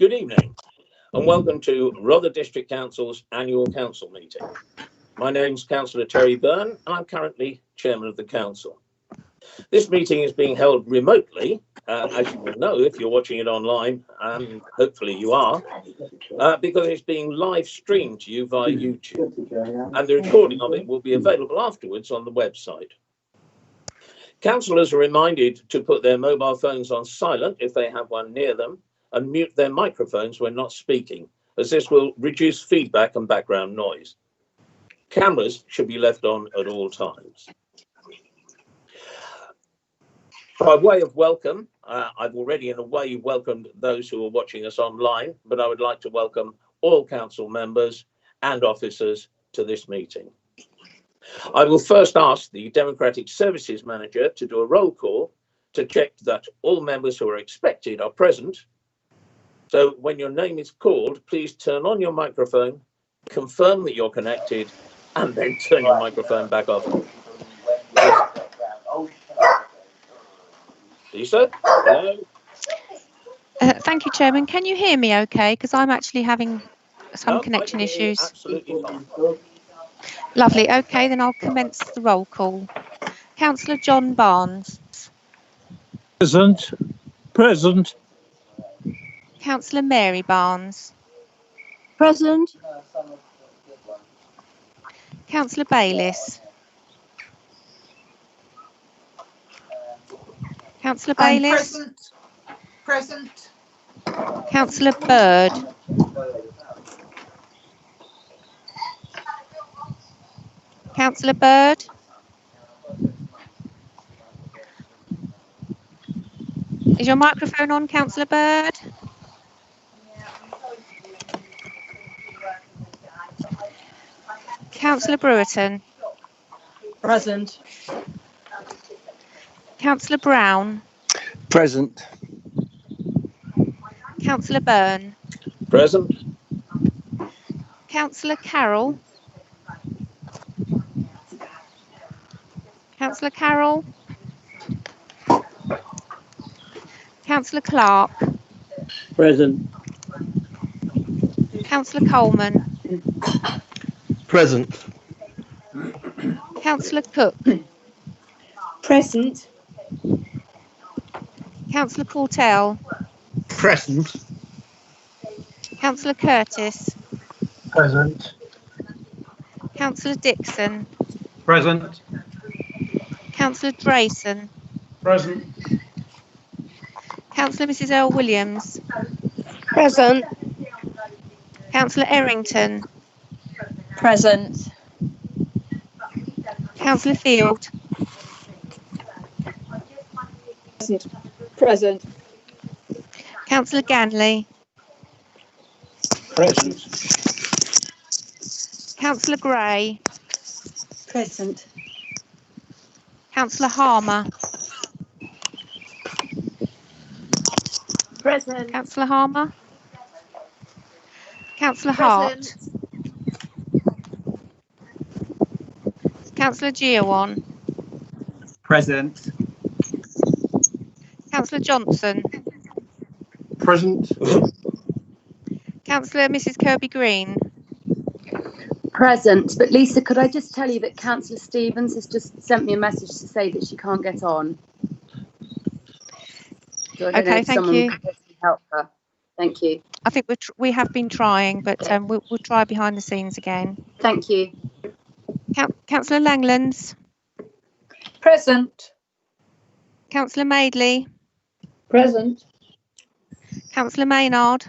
Good evening and welcome to Rother District Council's annual council meeting. My name's Councillor Terry Byrne and I'm currently Chairman of the Council. This meeting is being held remotely, as you will know if you're watching it online, and hopefully you are, because it's being live streamed to you via YouTube, and the recording of it will be available afterwards on the website. Councillors are reminded to put their mobile phones on silent if they have one near them, and mute their microphones when not speaking, as this will reduce feedback and background noise. Cameras should be left on at all times. By way of welcome, I've already in a way welcomed those who are watching us online, but I would like to welcome all council members and officers to this meeting. I will first ask the Democratic Services Manager to do a roll call to check that all members who are expected are present. So when your name is called, please turn on your microphone, confirm that you're connected, and then turn your microphone back off. Lisa, hello? Thank you, Chairman. Can you hear me okay? Because I'm actually having some connection issues. Absolutely fine. Lovely. Okay, then I'll commence the roll call. Councillor John Barnes. Present. Councillor Mary Barnes. Present. Councillor Bayliss. Councillor Bayliss. Present. Councillor Bird. Councillor Bird. Is your microphone on, Councillor Bird? Councillor Brewerton. Present. Councillor Brown. Present. Councillor Byrne. Present. Councillor Carroll. Councillor Carroll. Councillor Clark. Present. Councillor Coleman. Present. Councillor Cook. Present. Councillor Cortell. Present. Councillor Curtis. Present. Councillor Dixon. Present. Councillor Drayson. Present. Councillor Mrs Earl Williams. Present. Councillor Errington. Present. Councillor Field. Present. Councillor Ganley. Present. Councillor Gray. Present. Councillor Harmer. Present. Councillor Harmer. Councillor Hart. Councillor Giawan. Present. Councillor Johnson. Present. Councillor Mrs Kirby Green. Present. But Lisa, could I just tell you that Councillor Stevens has just sent me a message to say that she can't get on. So I don't know Okay, if thank someone you. can help her. Thank you. I think we have been trying, but we'll try behind the scenes again. Thank you. Councillor Langlands. Present. Councillor Maidley. Present. Councillor Maynard.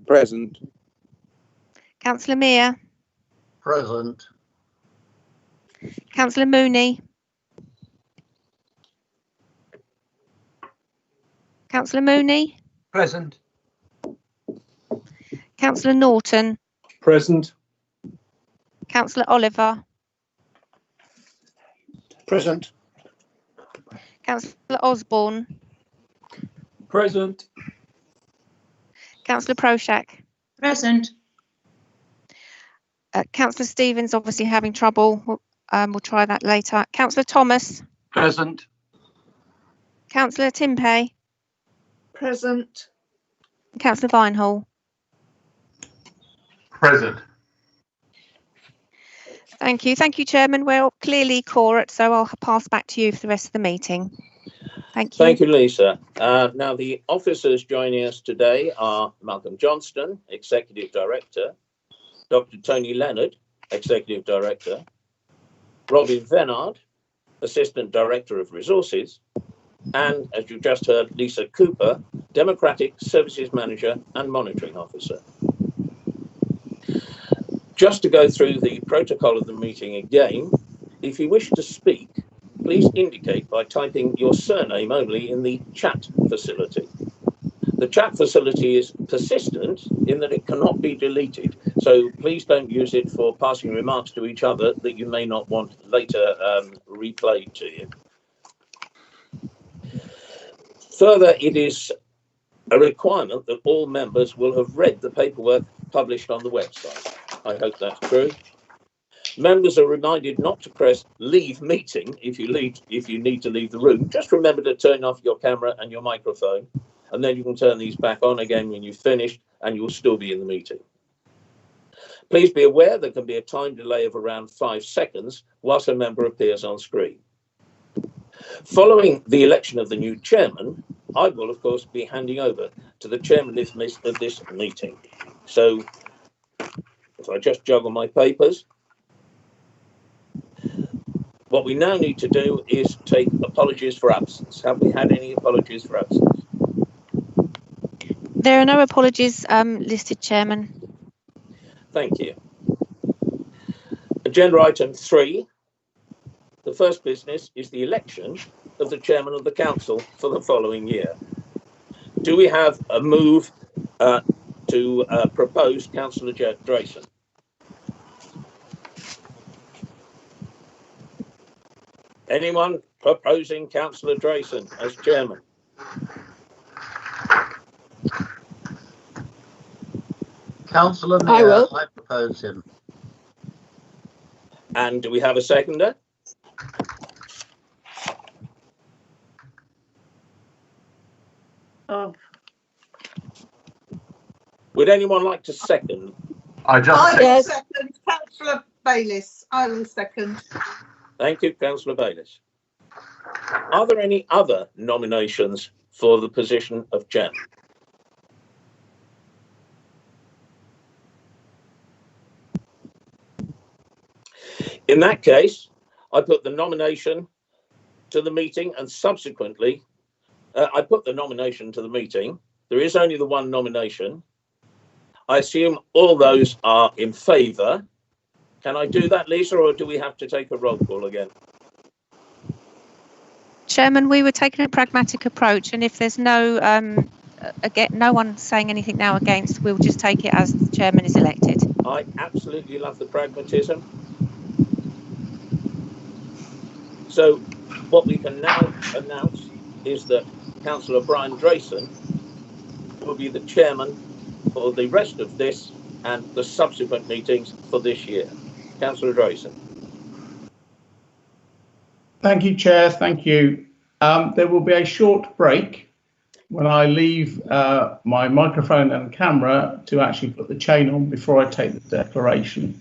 Present. Councillor Mear. Present. Councillor Mooney. Councillor Mooney. Present. Councillor Norton. Present. Councillor Oliver. Present. Councillor Osborne. Present. Councillor Proshak. Present. Councillor Stevens obviously having trouble. We'll try that later. Councillor Thomas. Present. Councillor Timpey. Present. Councillor Vinehall. Present. Thank you. Thank you, Chairman. Well, clearly quorate, so I'll pass back to you for the rest of the meeting. Thank you. Thank you, Lisa. Now, the officers joining us today are Malcolm Johnston, Executive Director, Dr. Tony Leonard, Executive Director, Robin Venard, Assistant Director of Resources, and, as you just heard, Lisa Cooper, Democratic Services Manager and Monitoring Officer. Just to go through the protocol of the meeting again, if you wish to speak, please indicate by typing your surname only in the chat facility. The chat facility is persistent in that it cannot be deleted, so please don't use it for passing remarks to each other that you may not want later replayed to you. Further, it is a requirement that all members will have read the paperwork published on the website. I hope that's true. Members are reminded not to press leave meeting if you need to leave the room. Just remember to turn off your camera and your microphone, and then you can turn these back on again when you've finished, and you'll still be in the meeting. Please be aware there can be a time delay of around 5 seconds whilst a member appears on screen. Following the election of the new chairman, I will, of course, be handing over to the chairman of this meeting. So, if I just juggle my papers, what we now need to do is take apologies for absence. Have we had any apologies for absence? There are no apologies listed, Chairman. Thank you. Agenda item 3. The first business is the election of the chairman of the council for the following year. Do we have a move to propose Councillor Drayson? Anyone proposing Councillor Drayson as chairman? Councillor Mayor, I propose him. And do we have a seconder? Would anyone like to second? I will second. Councillor Bayliss, I will second. Thank you, Councillor Bayliss. Are there any other nominations for the position of chairman? In that case, I put the nomination to the meeting, and subsequently, I put the nomination to the meeting. There is only the one nomination. I assume all those are in favour. Can I do that, Lisa, or do we have to take a roll call again? Chairman, we were taking a pragmatic approach, and if there's no one saying anything now against, we'll just take it as the chairman is elected. I absolutely love the pragmatism. So what we can now announce is that Councillor Brian Drayson will be the chairman for the rest of this and the subsequent meetings for this year. Councillor Drayson. Thank you, Chair. Thank you. There will be a short break when I leave my microphone and camera to actually put the chain on before I take the declaration.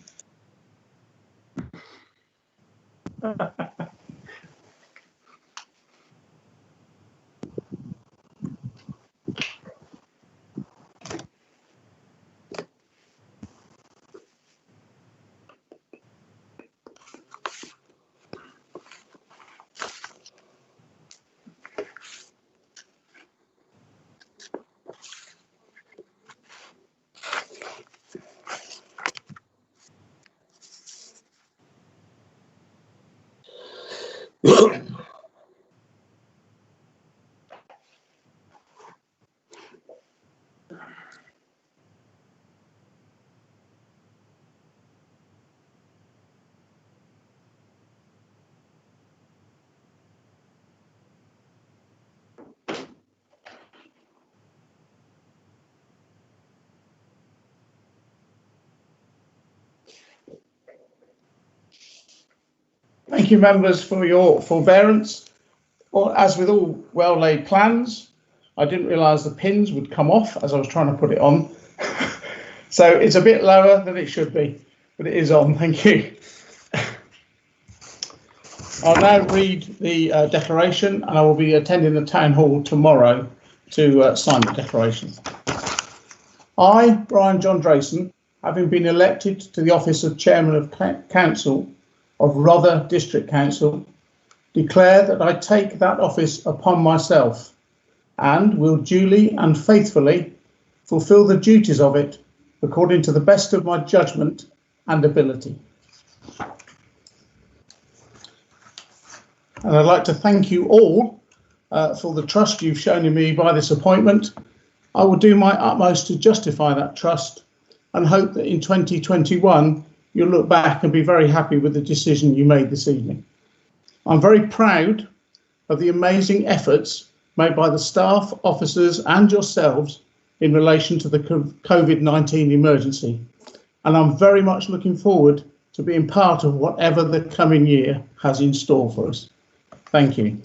Thank you, members, for your forbearance. As with all well-laid plans, I didn't realise the pins would come off as I was trying to put it on. So it's a bit lower than it should be, but it is on. Thank you. I'll now read the declaration, and I will be attending the town hall tomorrow to sign the declaration. I, Brian John Drayson, having been elected to the office of Chairman of Council of Rother District Council, declare that I take that office upon myself and will duly and faithfully fulfil the duties of it according to the best of my judgment and ability. And I'd like to thank you all for the trust you've shown in me by this appointment. I will do my utmost to justify that trust and hope that in 2021 you'll look back and be very happy with the decision you made this evening. I'm very proud of the amazing efforts made by the staff, officers and yourselves in relation to the COVID-19 emergency, and I'm very much looking forward to being part of whatever the coming year has in store for us. Thank you.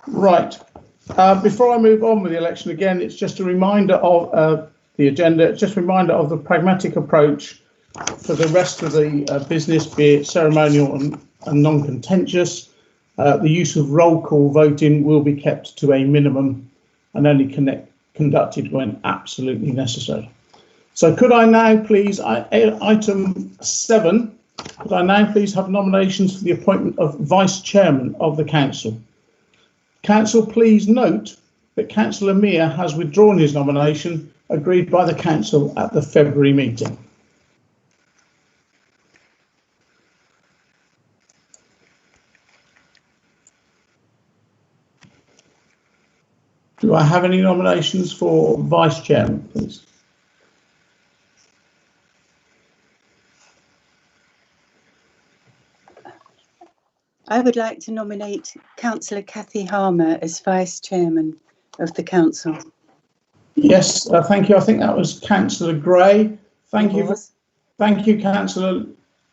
Right, before I move on with the election again, it's just a reminder of the agenda, just a reminder of the pragmatic approach for the rest of the business, be it ceremonial and non-contentious. The use of roll call voting will be kept to a minimum and only conducted when absolutely necessary. So could I now please, item 7, could I now please have nominations for the appointment of Vice Chairman of the Council? Council, please note that Councillor Mear has withdrawn his nomination, agreed by the Council at the February meeting. Do I have any nominations for Vice Chairman, please? I would like to nominate Councillor Cathy Harmer as Vice Chairman of the Council. Yes, thank you. I think that was Councillor Gray. Thank you, Councillor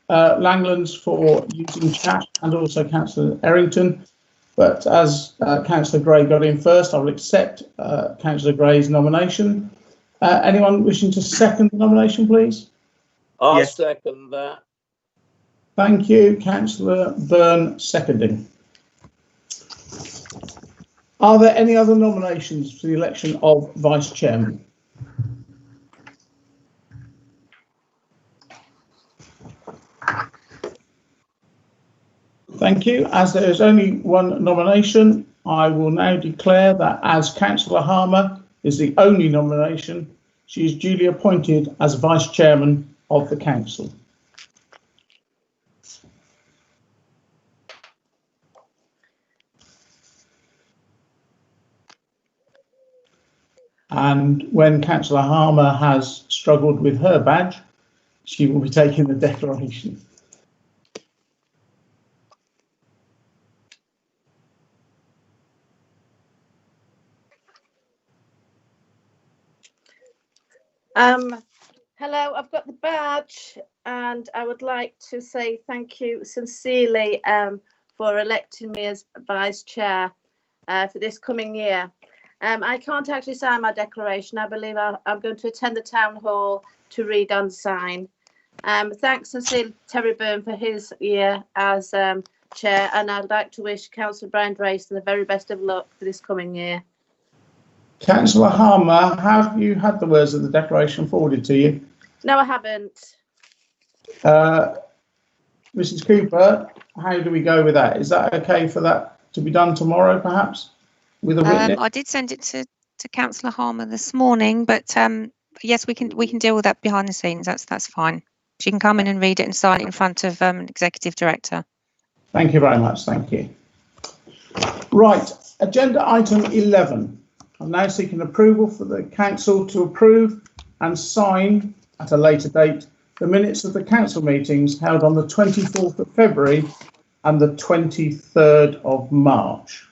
Langlands, for using chat, and also Councillor Errington. But as Councillor Gray got in first, I will accept Councillor Gray's nomination. Anyone wishing to second the nomination, please? I'll second that. Thank you, Councillor Byrne, seconding. Are there any other nominations for the election of Vice Chairman? Thank you. As there is only one nomination, I will now declare that as Councillor Harmer is the only nomination, she is duly appointed as Vice Chairman of the Council. And when Councillor Harmer has struggled with her badge, she will be taking the declaration. Hello, I've got the badge, and I would like to say thank you sincerely for electing me as Vice Chair for this coming year. I can't actually sign my declaration. I believe I'm going to attend the town hall to read and sign. Thanks sincerely to Terry Byrne for his year as Chair, and I'd like to wish Councillor Brian Drayson the very best of luck for this coming year. Councillor Harmer, have you had the words of the declaration forwarded to you? No, I haven't. Mrs. Cooper, how do we go with that? Is that okay for that to be done tomorrow, perhaps, with a witness? I did send it to Councillor Harmer this morning, but yes, we can deal with that behind the scenes. That's fine. She can come in and read it and sign it in front of an executive director. Thank you very much. Thank you. Right, agenda item 11. I'm now seeking approval for the council to approve and sign at a later date the minutes of the council meetings held on the 24th of February and the 23rd of March.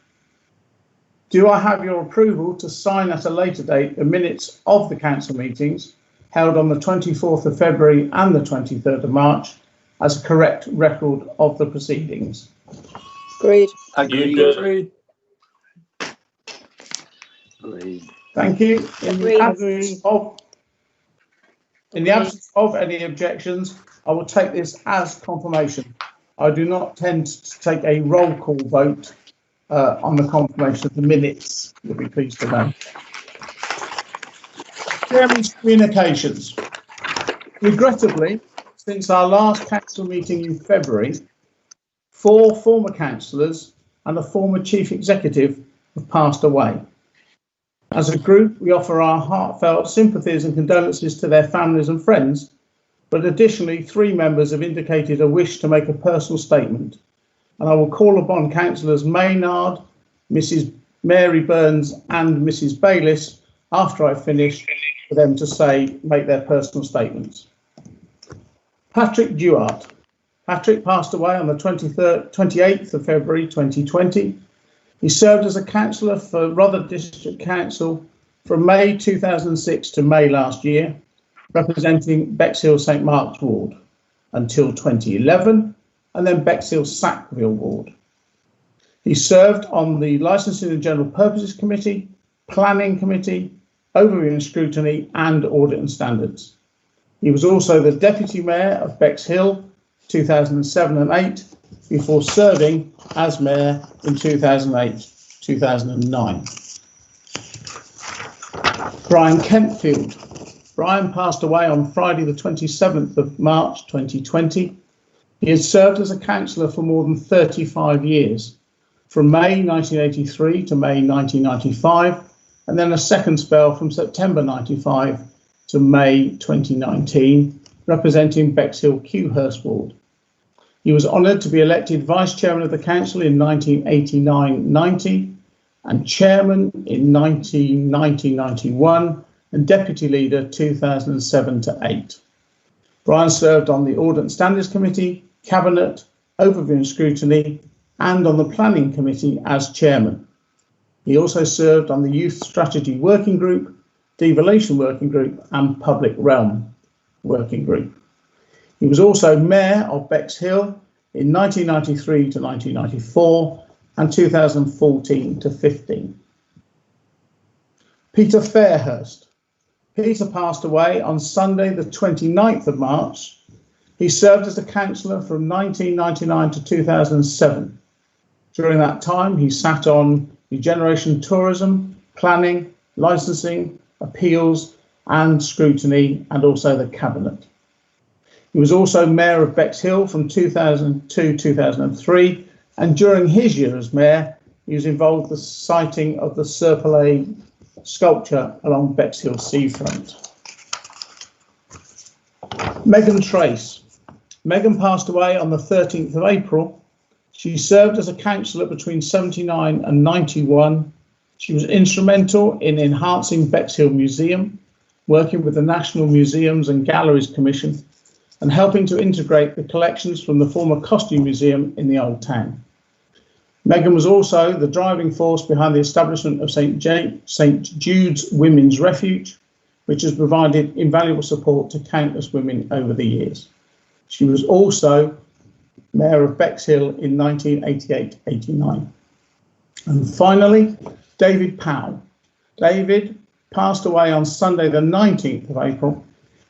Do I have your approval to sign at a later date the minutes of the council meetings held on the 24th of February and the 23rd of March as a correct record of the proceedings. Agreed. You do. Agreed. Thank you. In the Agreed. absence of any objections, I will take this as confirmation. I do not tend to take a roll call vote on the confirmation of the minutes, you'll be pleased to know. Chairman's communications. Regrettably, since our last council meeting in February, 4 former councillors and a former chief executive have passed away. As a group, we offer our heartfelt sympathies and condolences to their families and friends, but additionally 3 members have indicated a wish to make a personal statement, and I will call upon councillors Maynard, Mrs Mary Burns and Mrs Bayliss after I finish for them to make their personal statements. Patrick Duart. Patrick passed away on the 28th of February 2020. He served as a councillor for Rother District Council from May 2006 to May last year, representing Bexhill St Mark's Ward until 2011, and then Bexhill Sackville Ward. He served on the Licensing and General Purposes Committee, Planning Committee, Overview and Scrutiny, and Audit and Standards. He was also the Deputy Mayor of Bexhill 2007 and 8, before serving as Mayor in 2008-2009. Brian Kentfield. Brian passed away on Friday the 27th of March 2020. He has served as a councillor for more than 35 years, from May 1983 to May 1995, and then a second spell from September 95 to May 2019, representing Bexhill Fairhurst Ward. He was honoured to be elected Vice Chairman of the Council in 1989-90 and Chairman in 1990-91 and Deputy Leader 2007-8. Brian served on the Audit and Standards Committee, Cabinet, Overview and Scrutiny, and on the Planning Committee as Chairman. He also served on the Youth Strategy Working Group, Devolution Working Group and Public Realm Working Group. He was also Mayor of Bexhill in 1993 to 1994 and 2014 to 15. Peter Fairhurst. Peter passed away on Sunday the 29th of March. He served as a councillor from 1999 to 2007. During that time, he sat on regeneration tourism, planning, licensing, appeals and scrutiny, and also the Cabinet. He was also Mayor of Bexhill from 2002-2003, and during his year as Mayor, he was involved with the siting of the Serpollet sculpture along Bexhill seafront. Megan Trace. Megan passed away on the 13th of April. She served as a councillor between 79 and 91. She was instrumental in enhancing Bexhill Museum, working with the National Museums and Galleries Commission, and helping to integrate the collections from the former Costume Museum in the Old Town. Megan was also the driving force behind the establishment of St Jude's Women's Refuge, which has provided invaluable support to countless women over the years. She was also Mayor of Bexhill in 1988-89. And finally, David Powell. David passed away on Sunday the 19th of April.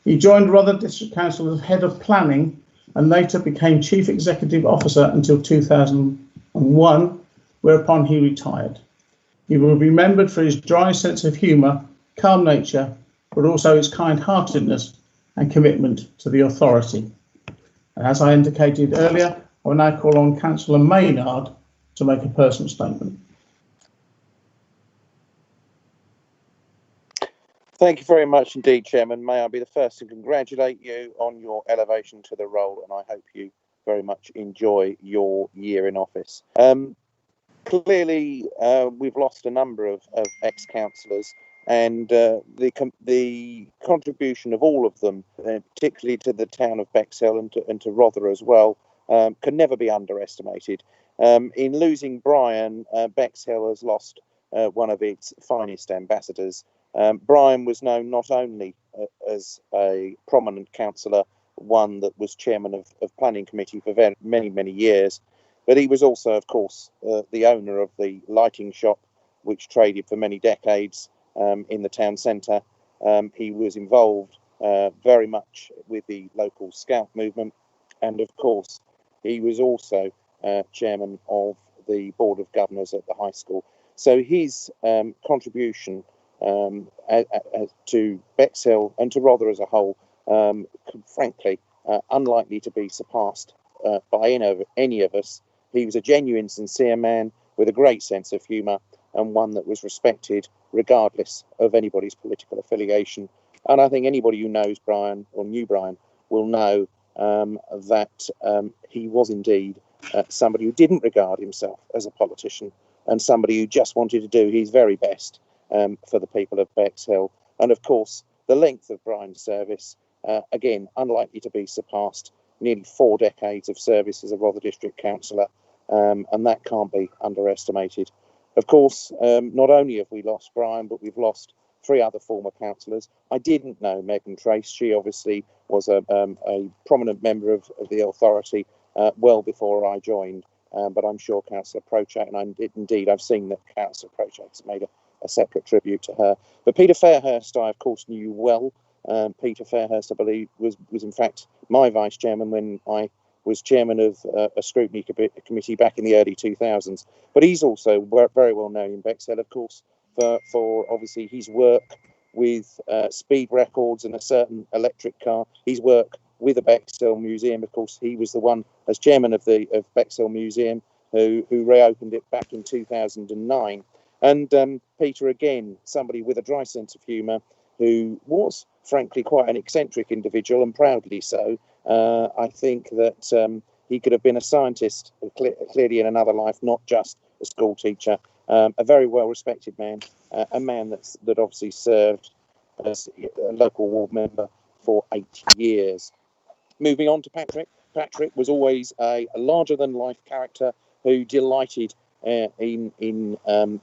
He joined Rother District Council as Head of Planning and later became Chief Executive Officer until 2001, whereupon he retired. He will be remembered for his dry sense of humour, calm nature, but also his kind-heartedness and commitment to the authority. And as I indicated earlier, I will now call on Councillor Maynard to make a personal statement. Thank you very much indeed, Chairman. May I be the first to congratulate you on your elevation to the role, and I hope you very much enjoy your year in office. Clearly, we've lost a number of ex-councillors, and the contribution of all of them, particularly to the town of Bexhill and to Rother as well, can never be underestimated. In losing Brian, Bexhill has lost one of its finest ambassadors. Brian was known not only as a prominent councillor one that was chairman of planning committee for many years. But he was also, of course, the owner of the lighting shop, which traded for many decades in the town centre. He was involved very much with the local scout movement, and of course, he was also chairman of the board of governors at the high school. So his contribution to Bexhill and to Rother as a whole, frankly, unlikely to be surpassed by any of us. He was a genuine, sincere man with a great sense of humour, and one that was respected regardless of anybody's political affiliation. And I think anybody who knows Brian or knew Brian will know that he was indeed somebody who didn't regard himself as a politician, and somebody who just wanted to do his very best for the people of Bexhill. And of course, the length of Brian's service, again, unlikely to be surpassed. Nearly 4 decades of service as a Rother District Councillor, and that can't be underestimated. Of course, not only have we lost Brian, but we've lost 3 other former councillors. I didn't know Megan Trace. She obviously was a prominent member of the authority well before I joined, but I'm sure Councillor Prochak, and indeed I've seen that Councillor Prochak has made a separate tribute to her. But Peter Fairhurst, I of course knew well. Peter Fairhurst, I believe, was in fact my vice chairman when I was chairman of a scrutiny committee back in the early 2000s. But he's also very well known in Bexhill, of course, for obviously his work with speed records and a certain electric car. His work with the Bexhill Museum, of course, he was the one as chairman of Bexhill Museum who reopened it back in 2009. And Peter, again, somebody with a dry sense of humour, who was frankly quite an eccentric individual, and proudly so. I think that he could have been a scientist, clearly in another life, not just a school teacher. A very well-respected man, a man that obviously served as a local ward member for 8 years. Moving on to Patrick. Patrick was always a larger-than-life character who delighted in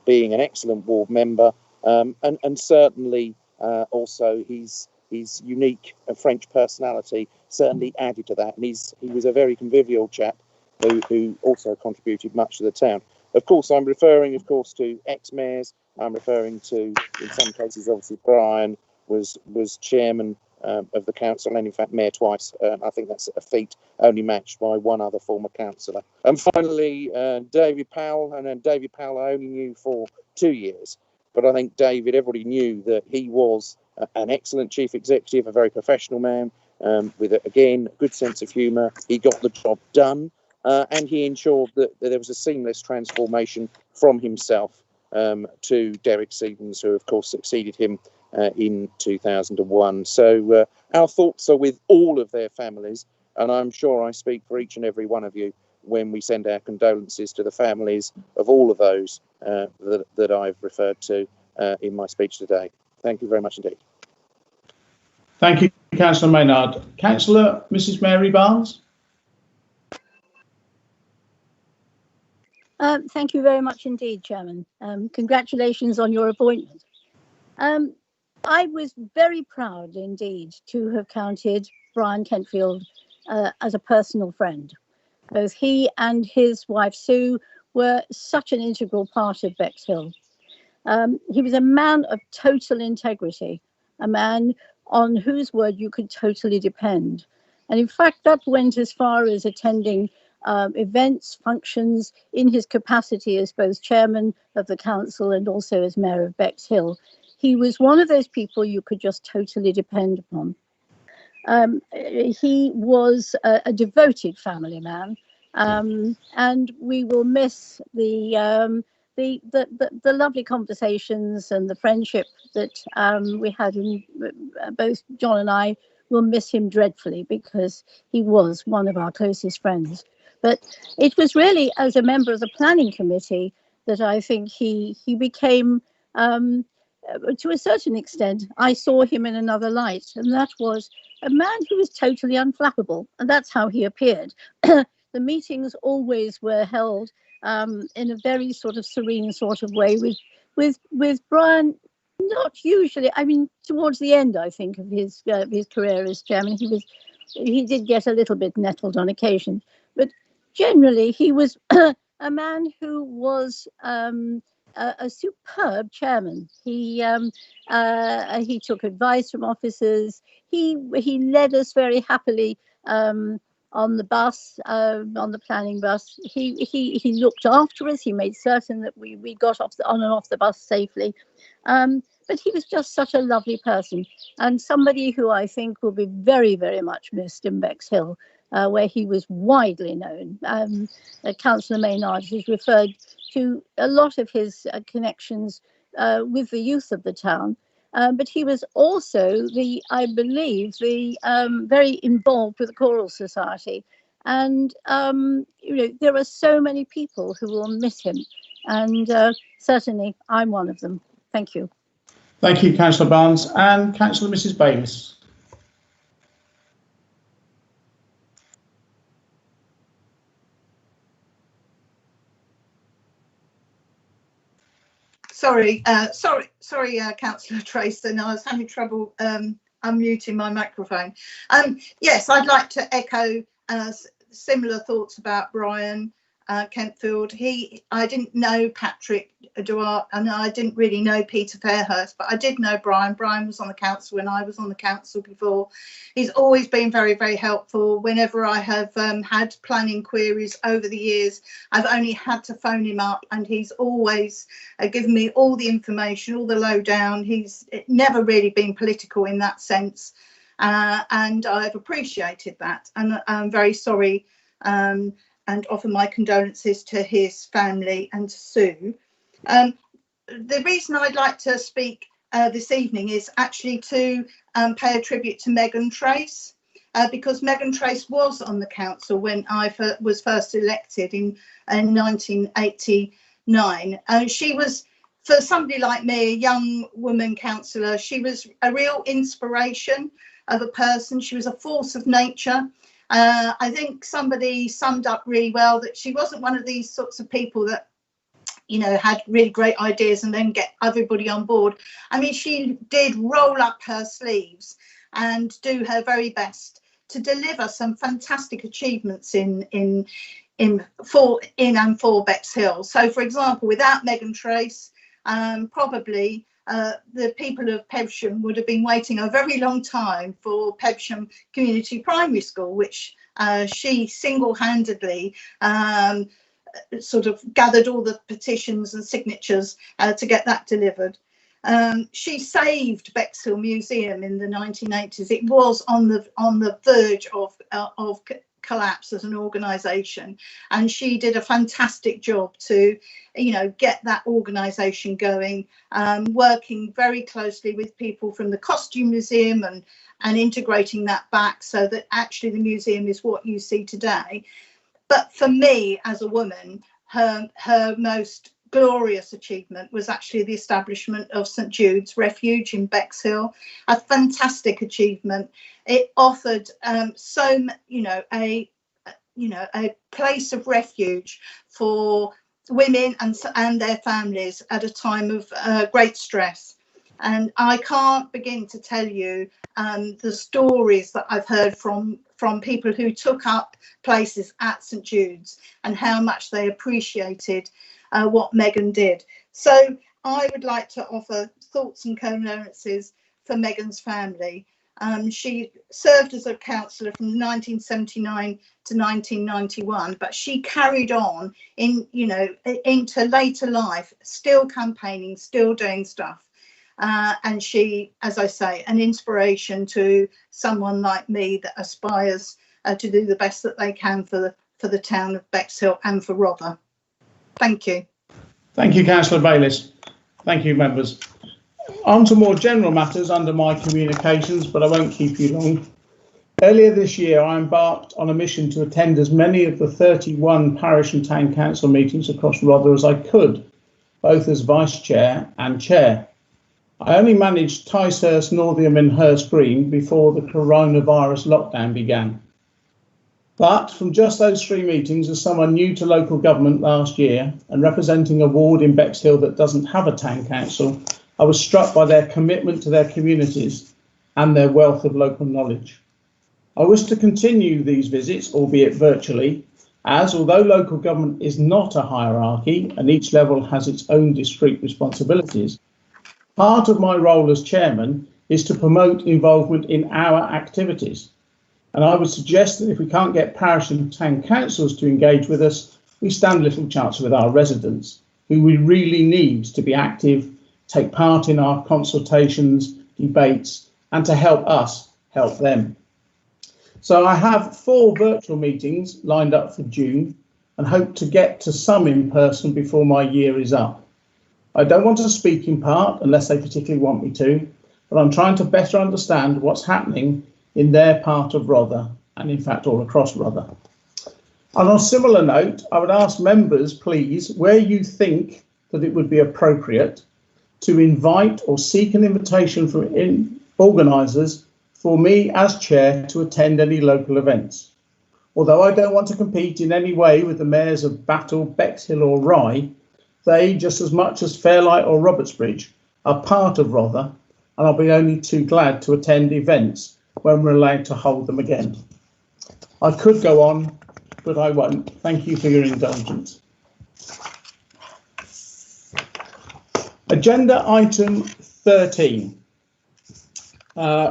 being an excellent ward member, and certainly also his unique French personality certainly added to that. And he was a very convivial chap who also contributed much to the town. Of course, I'm referring, of course, to ex-mayors. I'm referring to, in some cases, obviously, Brian was chairman of the council, and in fact, mayor twice. I think that's a feat only matched by one other former councillor. And finally, David Powell. And then David Powell I only knew for 2 years. But I think David, everybody knew that he was an excellent chief executive, a very professional man, with, again, a good sense of humour. He got the job done, and he ensured that there was a seamless transformation from himself to Derek Stevens, who, of course, succeeded him in 2001. So our thoughts are with all of their families, and I'm sure I speak for each and every one of you when we send our condolences to the families of all of those that I've referred to in my speech today. Thank you very much indeed. Thank you, Councillor Maynard. Councillor Mrs. Mary Barnes. Thank you very much indeed, Chairman. Congratulations on your appointment. I was very proud indeed to have counted Brian Kentfield as a personal friend. Both he and his wife Sue were such an integral part of Bexhill. He was a man of total integrity, a man on whose word you could totally depend. And in fact, that went as far as attending events, functions in his capacity as both chairman of the council and also as mayor of Bexhill. He was one of those people you could just totally depend upon. He was a devoted family man, and we will miss the lovely conversations and the friendship that we had. In both John and I will miss him dreadfully because he was one of our closest friends. But it was really as a member of the planning committee that I think he became, to a certain extent, I saw him in another light, and that was a man who was totally unflappable, and that's how he appeared. The meetings always were held in a very sort of serene sort of way, with Brian. Not usually. I mean, towards the end, I think, of his career as chairman, he was he did get a little bit nettled on occasion, but generally he was a man who was a superb chairman. He took advice from officers. He led us very happily on the bus, on the planning bus. He looked after us. He made certain that we got on and off the bus safely. But he was just such a lovely person, and somebody who I think will be very, very much missed in Bexhill, where he was widely known. Councillor Maynard has referred to a lot of his connections with the youth of the town. But he was also I believe, very involved with the Choral Society. And, there are so many people who will miss him. And certainly I'm one of them. Thank you. Thank you, Councillor Barnes. And Councillor Mrs. Bayliss. Sorry, Councillor Trayson. I was having trouble unmuting my microphone. Yes, I'd like to echo similar thoughts about Brian Kentfield. I didn't know Patrick Duarte, and I didn't really know Peter Fairhurst, but I did know Brian. Brian was on the council when I was on the council before. He's always been very, very helpful. Whenever I have had planning queries over the years, I've only had to phone him up, and he's always given me all the information, all the lowdown. He's never really been political in that sense, and I've appreciated that. And I'm very sorry and offer my condolences to his family and to Sue. The reason I'd like to speak this evening is actually to pay a tribute to Megan Trace, because Megan Trace was on the council when I was first elected in 1989. She was, for somebody like me, a young woman councillor, she was a real inspiration of a person. She was a force of nature. I think somebody summed up really well that she wasn't one of these sorts of people that, had really great ideas and then get everybody on board. I mean, she did roll up her sleeves and do her very best to deliver some fantastic achievements in and for Bexhill. So, for example, without Megan Trace, probably the people of Pevsham would have been waiting a very long time for Pevsham Community Primary School, which she single-handedly sort of gathered all the petitions and signatures to get that delivered. She saved Bexhill Museum in the 1980s. It was on the verge of collapse as an organisation, and she did a fantastic job to get that organisation going, working very closely with people from the Costume Museum and integrating that back so that actually the museum is what you see today. But for me as a woman, her most glorious achievement was actually the establishment of St Jude's Refuge in Bexhill, a fantastic achievement. It offered a place of refuge for women and their families at a time of great stress. And I can't begin to tell you the stories that I've heard from people who took up places at St Jude's and how much they appreciated what Megan did. So I would like to offer thoughts and condolences for Megan's family. She served as a councillor from 1979 to 1991, but she carried on into later life, still campaigning, still doing stuff. And she, as I say, an inspiration to someone like me that aspires to do the best that they can for the town of Bexhill and for Rother. Thank you. Thank you, Councillor Bayliss. Thank you, members. On to more general matters under my communications, but I won't keep you long. Earlier this year, I embarked on a mission to attend as many of the 31 parish and town council meetings across Rother as I could, both as vice chair and chair. I only managed Ticehurst, Northiam and Hurst Green before the coronavirus lockdown began. But from just those 3 meetings, as someone new to local government last year and representing a ward in Bexhill that doesn't have a town council, I was struck by their commitment to their communities and their wealth of local knowledge. I wish to continue these visits, albeit virtually, as although local government is not a hierarchy and each level has its own discrete responsibilities, part of my role as chairman is to promote involvement in our activities. And I would suggest that if we can't get parish and town councils to engage with us, we stand little chance with our residents, who we really need to be active, take part in our consultations, debates, and to help us help them. So I have 4 virtual meetings lined up for June and hope to get to some in person before my year is up. I don't want to speak in part unless they particularly want me to, but I'm trying to better understand what's happening in their part of Rother and in fact all across Rother. And on a similar note, I would ask members, please, where you think that it would be appropriate to invite or seek an invitation from organisers for me as chair to attend any local events. Although I don't want to compete in any way with the mayors of Battle, Bexhill or Rye, they, just as much as Fairlight or Robertsbridge, are part of Rother, and I'll be only too glad to attend events when we're allowed to hold them again. I could go on, but I won't. Thank you for your indulgence. Agenda item 13.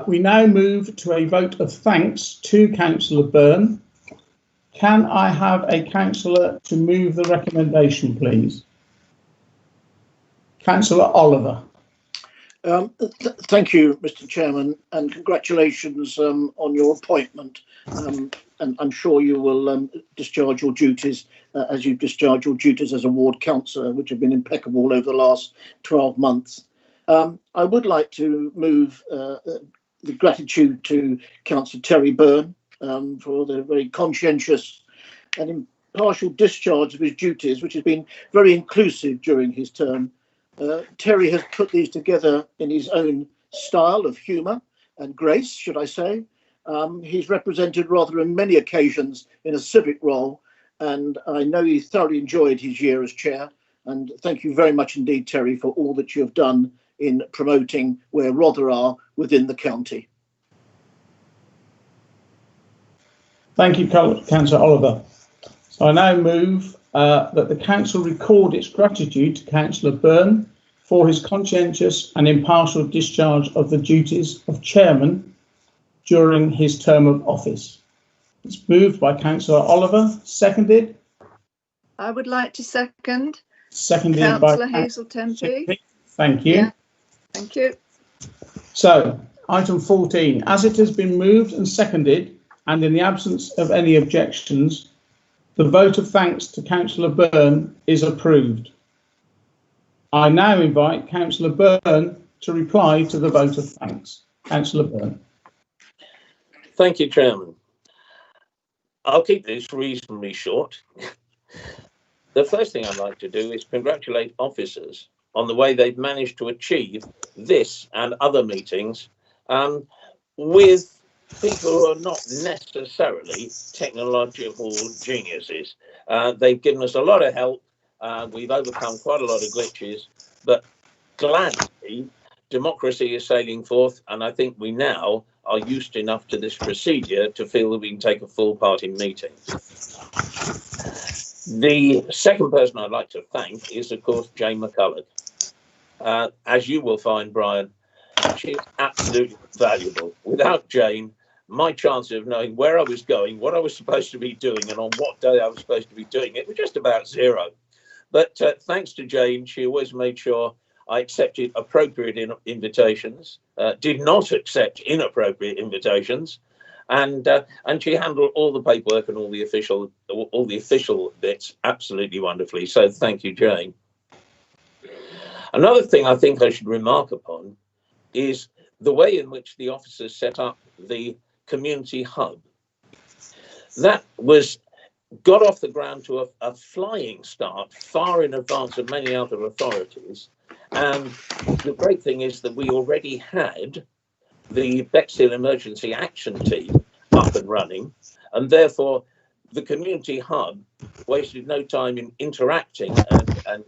We now move to a vote of thanks to Councillor Byrne. Can I have a councillor to move the recommendation, please? Councillor Oliver. Thank you, Mr. Chairman, and congratulations on your appointment. And I'm sure you will discharge your duties as you've discharged your duties as a ward councillor, which have been impeccable over the last 12 months. I would like to move the gratitude to Councillor Terry Byrne for the very conscientious and impartial discharge of his duties, which has been very inclusive during his term. Terry has put these together in his own style of humour and grace, should I say. He's represented Rother on many occasions in a civic role, and I know he thoroughly enjoyed his year as chair. And thank you very much indeed, Terry, for all that you have done in promoting where Rother are within the county. Thank you, Councillor Oliver. So I now move that the council record its gratitude to Councillor Byrne for his conscientious and impartial discharge of the duties of chairman during his term of office. It's moved by Councillor Oliver, seconded. I would like to second. Seconded Councillor by Hazel Tempe. Thank you. Yeah, thank you. So, item 14, as it has been moved and seconded, and in the absence of any objections, the vote of thanks to Councillor Byrne is approved. I now invite Councillor Byrne to reply to the vote of thanks. Councillor Byrne. Thank you, Chairman. I'll keep this reasonably short. The first thing I'd like to do is congratulate officers on the way they've managed to achieve this and other meetings with people who are not necessarily technological geniuses. They've given us a lot of help. We've overcome quite a lot of glitches, but gladly, democracy is sailing forth, and I think we now are used enough to this procedure to feel that we can take a full part in meetings. The second person I'd like to thank is, of course, Jane McCulloch. As you will find, Brian, she is absolutely valuable. Without Jane, my chance of knowing where I was going, what I was supposed to be doing, and on what day I was supposed to be doing it was just about zero. But thanks to Jane, she always made sure I accepted appropriate invitations, did not accept inappropriate invitations, and she handled all the paperwork and all the official bits absolutely wonderfully. So thank you, Jane. Another thing I think I should remark upon is the way in which the officers set up the community hub. That got off the ground to a flying start far in advance of many other authorities. And the great thing is that we already had the Bexhill Emergency Action Team up and running, and therefore the community hub wasted no time in interacting and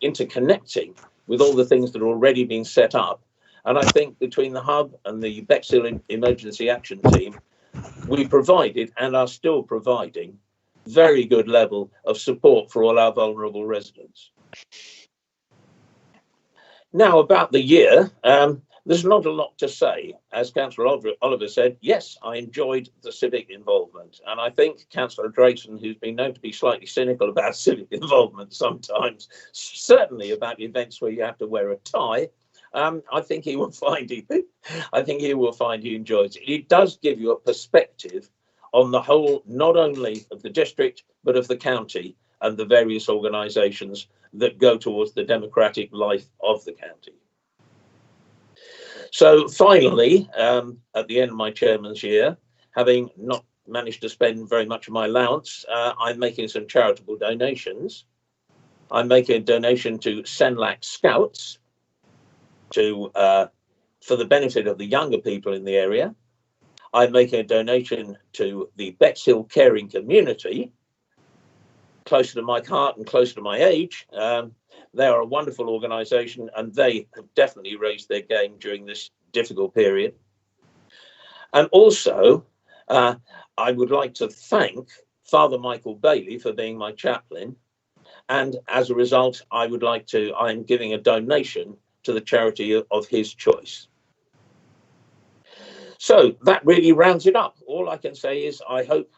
interconnecting with all the things that are already been set up. And I think between the hub and the Bexhill Emergency Action Team, we provided and are still providing very good level of support for all our vulnerable residents. Now, about the year, there's not a lot to say. As Councillor Oliver said, yes, I enjoyed the civic involvement. And I think Councillor Drayton, who's been known to be slightly cynical about civic involvement sometimes, certainly about events where you have to wear a tie, I think he will find he enjoys it. It does give you a perspective on the whole, not only of the district, but of the county and the various organisations that go towards the democratic life of the county. So finally, at the end of my chairman's year, having not managed to spend very much of my allowance, I'm making some charitable donations. I'm making a donation to Senlac Scouts for the benefit of the younger people in the area. I'm making a donation to the Bexhill Caring Community, closer to my heart and closer to my age. They are a wonderful organisation and they have definitely raised their game during this difficult period. And also, I would like to thank Father Michael Bailey for being my chaplain. And as a result, I'm giving a donation to the charity of his choice. So that really rounds it up. All I can say is I hope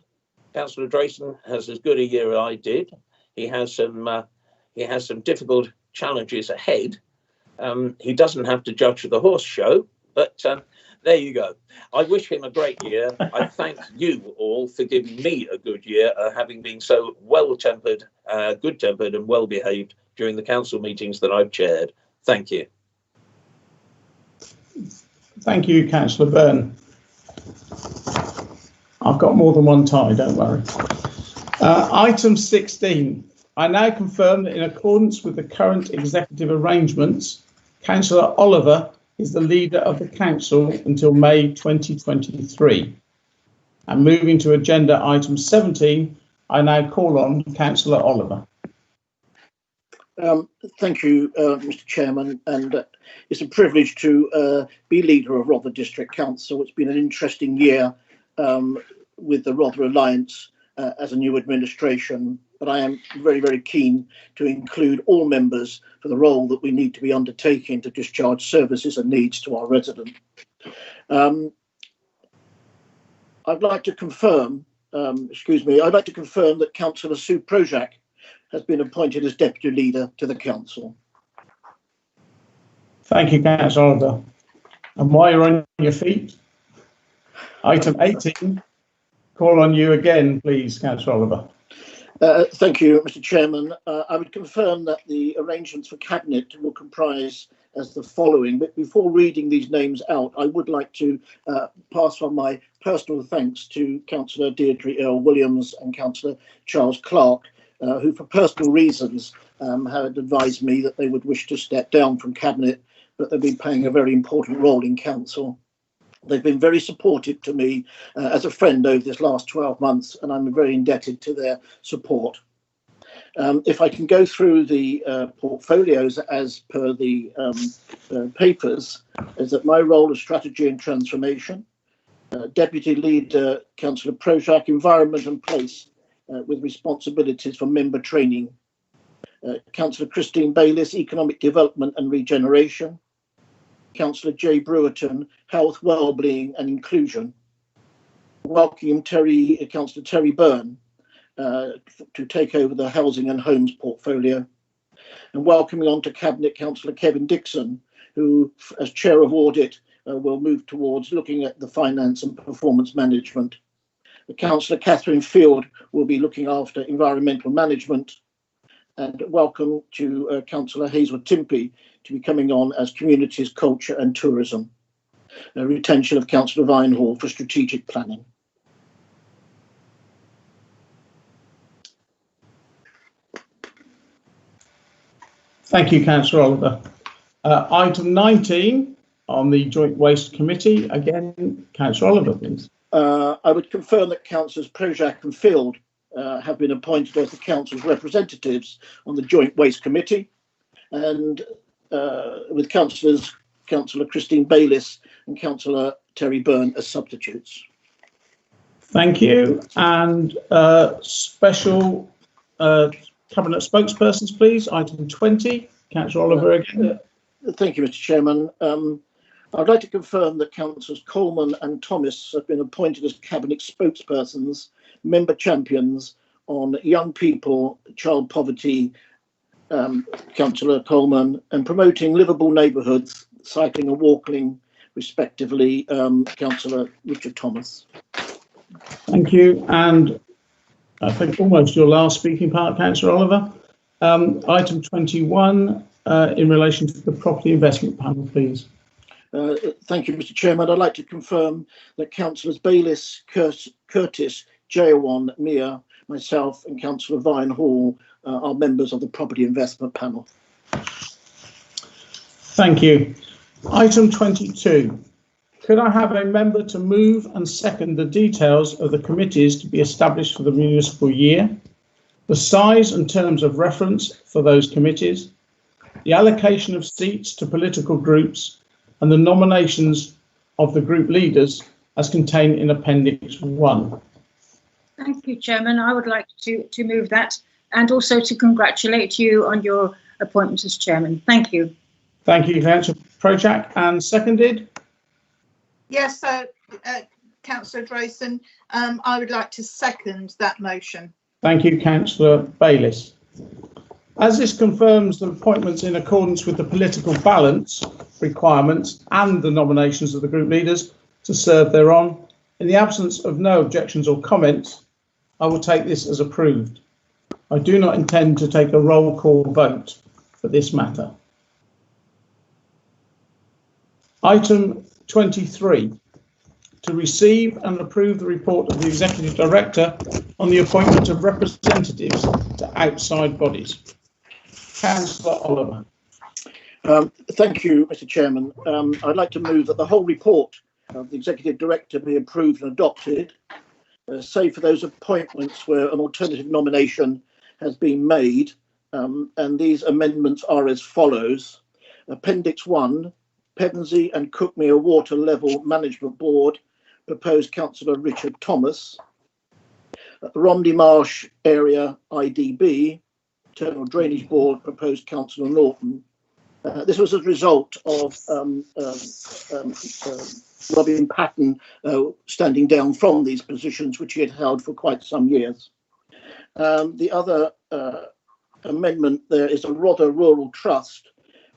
Councillor Drayton has as good a year as I did. He has some difficult challenges ahead. He doesn't have to judge the horse show, but there you go. I wish him a great year. I thank you all for giving me a good year, having been so well-tempered, good-tempered and well-behaved during the council meetings that I've chaired. Thank you. Thank you, Councillor Byrne. I've got more than one tie, don't worry. Item 16. I now confirm that in accordance with the current executive arrangements, Councillor Oliver is the leader of the council until May 2023. And moving to agenda item 17, I now call on Councillor Oliver. Thank you, Mr. Chairman, and it's a privilege to be leader of Rother District Council. It's been an interesting year with the Rother Alliance as a new administration, but I am very, very keen to include all members for the role that we need to be undertaking to discharge services and needs to our residents. I'd like to confirm, that Councillor Sue Projak has been appointed as Deputy Leader to the Council. Thank you, Councillor Oliver. And while you're on your feet, item 18, call on you again, please, Councillor Oliver. Thank you, Mr. Chairman. I would confirm that the arrangements for Cabinet will comprise as the following. But before reading these names out, I would like to pass on my personal thanks to Councillor Deirdre Earl Williams and Councillor Charles Clark, who for personal reasons had advised me that they would wish to step down from Cabinet, but they've been playing a very important role in Council. They've been very supportive to me as a friend over this last 12 months, and I'm very indebted to their support. If I can go through the portfolios as per the papers, is that my role is strategy and transformation, Deputy Leader Councillor Projak, Environment and Place, with responsibilities for member training, Councillor Christine Bayliss, Economic Development and Regeneration, Councillor Jay Brewerton, Health, Wellbeing and Inclusion, welcoming Councillor Terry Byrne to take over the Housing and Homes portfolio, and welcoming onto Cabinet Councillor Kevin Dixon, who, as Chair of Audit, will move towards looking at the finance and performance management. Councillor Catherine Field will be looking after environmental management, and welcome to Councillor Hazel Timpey to be coming on as Communities, Culture and Tourism. Retention of Councillor Vinehall for strategic planning. Thank you, Councillor Oliver. Item 19 on the Joint Waste Committee. Again, Councillor Oliver, please. I would confirm that Councillors Projak and Field have been appointed as the Council's representatives on the Joint Waste Committee, and with Councillor Christine Bayliss and Councillor Terry Byrne as substitutes. Thank you. And special cabinet spokespersons, please. Item 20, Councillor Oliver again. Thank you, Mr. Chairman. I'd like to confirm that Councillors Coleman and Thomas have been appointed as cabinet spokespersons, member champions on young people, child poverty, Councillor Coleman, and promoting livable neighbourhoods, cycling and walking, respectively, Councillor Richard Thomas. Thank you. And I think almost your last speaking part, Councillor Oliver. Item 21, in relation to the property investment panel, please. Thank you, Mr. Chairman. I'd like to confirm that Councillors Bayliss, Curtis, Jayawan, Mia, myself and Councillor Vine Hall are members of the property investment panel. Thank you. Item 22. Could I have a member to move and second the details of the committees to be established for the municipal year, the size and terms of reference for those committees, the allocation of seats to political groups, and the nominations of the group leaders as contained in Appendix 1? Thank you, Chairman. I would like to move that and also to congratulate you on your appointment as Chairman. Thank you. Thank you, Councillor Projak. And seconded? Yes, so Councillor Drayson, I would like to second that motion. Thank you, Councillor Bayliss. As this confirms the appointments in accordance with the political balance requirements and the nominations of the group leaders to serve thereon, in the absence of no objections or comments, I will take this as approved. I do not intend to take a roll call vote for this matter. Item 23, to receive and approve the report of the Executive Director on the appointment of representatives to outside bodies. Councillor Oliver. Thank you, Mr. Chairman. I'd like to move that the whole report of the Executive Director be approved and adopted, save for those appointments where an alternative nomination has been made, and these amendments are as follows. Appendix 1, Pevensey and Cookmere Water Level Management Board, proposed Councillor Richard Thomas. Romney Marsh Area IDB, Internal Drainage Board, proposed Councillor Norton. This was as a result of Robin Patton standing down from these positions, which he had held for quite some years. The other amendment there is a Rother Rural Trust,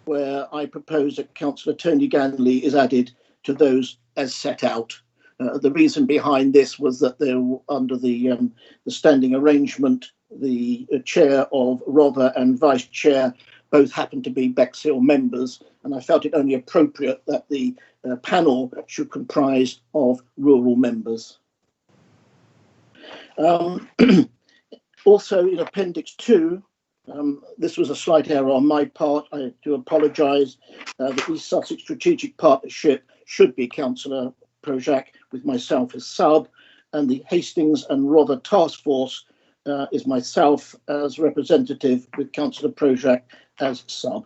where I propose that Councillor Tony Ganley is added to those as set out. The reason behind this was that they were under the standing arrangement, the chair of Rother and vice chair both happened to be Bexhill members, and I felt it only appropriate that the panel should comprise of rural members. Also in Appendix 2, this was a slight error on my part. I do apologise. The East Sussex Strategic Partnership should be Councillor Projak with myself as sub, and the Hastings and Rother Task Force is myself as representative with Councillor Projak as sub.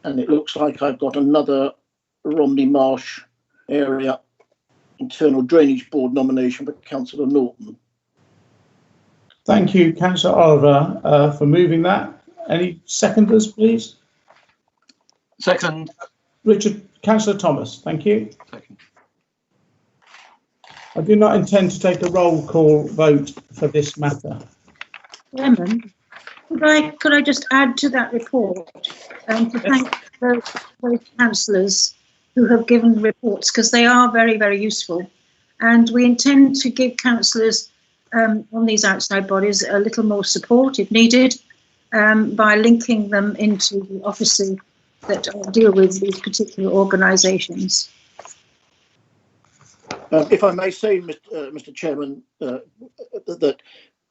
And it looks like I've got another Romney Marsh Area Internal Drainage Board nomination for Councillor Norton. Thank you, Councillor Oliver, for moving that. Any seconders, please? Second. Councillor Thomas, thank you. Second. I do not intend to take a roll call vote for this matter. Chairman, could I just add to that report to thank those councillors who have given reports, because they are very, very useful. And we intend to give councillors on these outside bodies a little more support if needed by linking them into the offices that deal with these particular organisations. If I may say, Mr. Chairman, that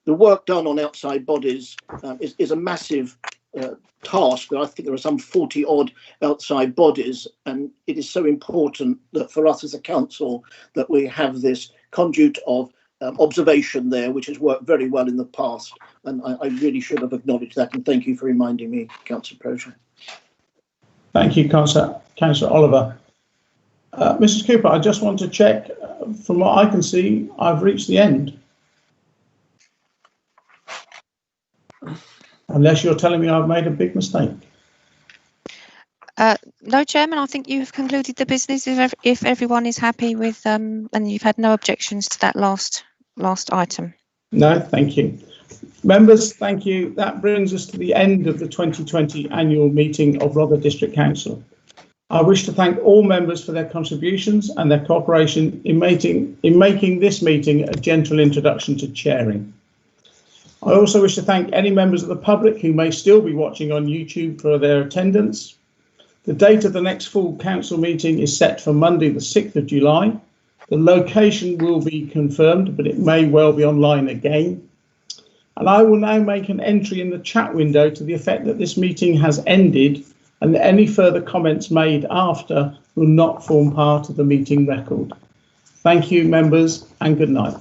the work done on outside bodies is a massive task. I think there are some 40 odd outside bodies, and it is so important that for us as a council that we have this conduit of observation there, which has worked very well in the past, and I really should have acknowledged that, and thank you for reminding me, Councillor Projak. Thank you, Councillor Oliver. Mrs. Cooper, I just want to check, from what I can see, I've reached the end. Unless you're telling me I've made a big mistake. No, Chairman, I think you've concluded the business if everyone is happy with, and you've had no objections to that last item. No, thank you. Members, thank you. That brings us to the end of the 2020 annual meeting of Rother District Council. I wish to thank all members for their contributions and their cooperation in making this meeting a gentle introduction to chairing. I also wish to thank any members of the public who may still be watching on YouTube for their attendance. The date of the next full council meeting is set for Monday, the 6th of July. The location will be confirmed, but it may well be online again. And I will now make an entry in the chat window to the effect that this meeting has ended and that any further comments made after will not form part of the meeting record. Thank you, members, and good night.